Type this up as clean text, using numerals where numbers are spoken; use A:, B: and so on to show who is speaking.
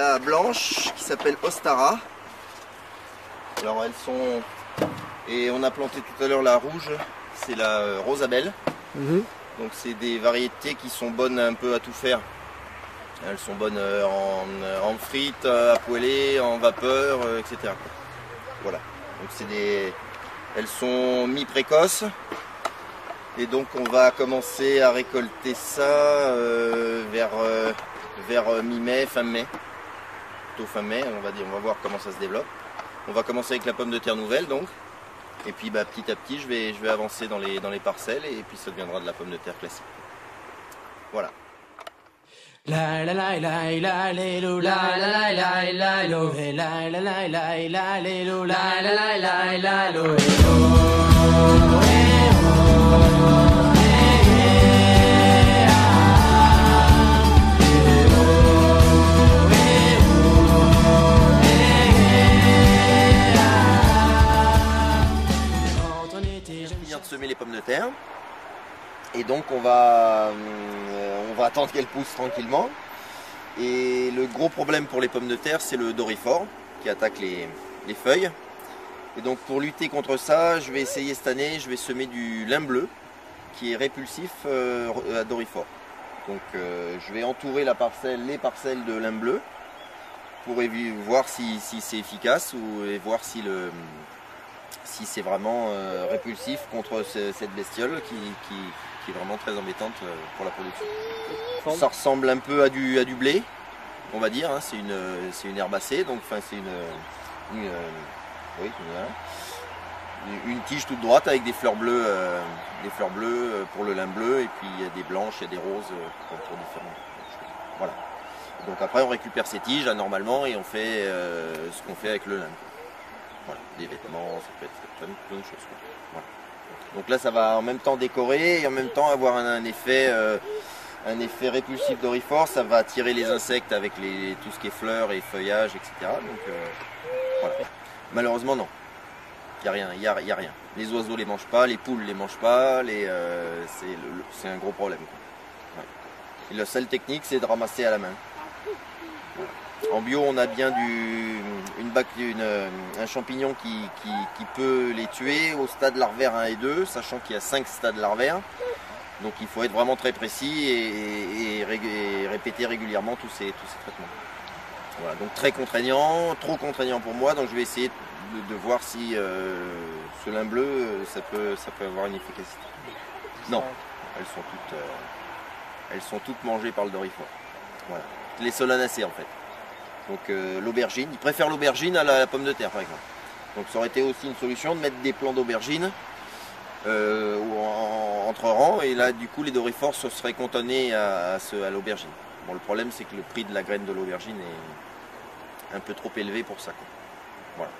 A: la blanche qui s'appelle Ostara. Alors elles sont... Et on a planté tout à l'heure la rouge, c'est la Rosabelle. Donc c'est des variétés qui sont bonnes un peu à tout faire. Elles sont bonnes en frites, à poêler, en vapeur, etc. Voilà. Donc c'est des... Elles sont mi-précoces. Et donc on va commencer à récolter ça vers mi-mai, fin mai. Plutôt fin mai, on va voir comment ça se développe. On va commencer avec la pomme de terre nouvelle donc. Et puis petit à petit je vais avancer dans les parcelles et puis ça deviendra de la pomme de terre classique. Voilà.
B: La la la la la la la la la la la la la
A: de semer les pommes de terre et donc on va attendre qu'elles poussent tranquillement. Et le gros problème pour les pommes de terre, c'est le doryphore qui attaque les feuilles. Et donc pour lutter contre ça, je vais essayer cette année, je vais semer du lin bleu qui est répulsif à doryphore. Donc je vais entourer les parcelles de lin bleu pour voir si c'est efficace et voir si c'est vraiment répulsif contre cette bestiole qui est vraiment très embêtante pour la production. Ça ressemble un peu à du blé, on va dire, hein. C'est une herbacée, donc c'est une tige toute droite avec des fleurs bleues pour le lin bleu, et puis il y a des blanches et des roses pour différentes choses. Voilà. Donc après on récupère ces tiges là, normalement, et on fait ce qu'on fait avec le lin. Voilà, des vêtements, ça peut être plein de choses. Voilà. Donc là ça va en même temps décorer et en même temps avoir un effet répulsif doryphore. Ça va attirer les insectes avec tout ce qui est fleurs et feuillage, etc. Donc voilà. Malheureusement non, il n'y a rien. Les oiseaux les mangent pas, les poules les mangent pas, c'est un gros problème. Ouais. Et la seule technique, c'est de ramasser à la main. Voilà. En bio, on a bien un champignon qui peut les tuer au stade larvaire 1 et 2, sachant qu'il y a 5 stades larvaires. Donc il faut être vraiment très précis et répéter régulièrement tous ces traitements. Voilà, donc très contraignant, trop contraignant pour moi, donc je vais essayer de voir si ce lin bleu, ça peut avoir une efficacité. Non, elles sont toutes mangées par le doryphore. Voilà. Les solanacées en fait. Donc l'aubergine, ils préfèrent l'aubergine à la pomme de terre par exemple. Donc ça aurait été aussi une solution de mettre des plants d'aubergine entre rangs, et là du coup les doryphores se seraient cantonnés à l'aubergine. Bon, le problème c'est que le prix de la graine de l'aubergine est un peu trop élevé pour ça, quoi. Voilà.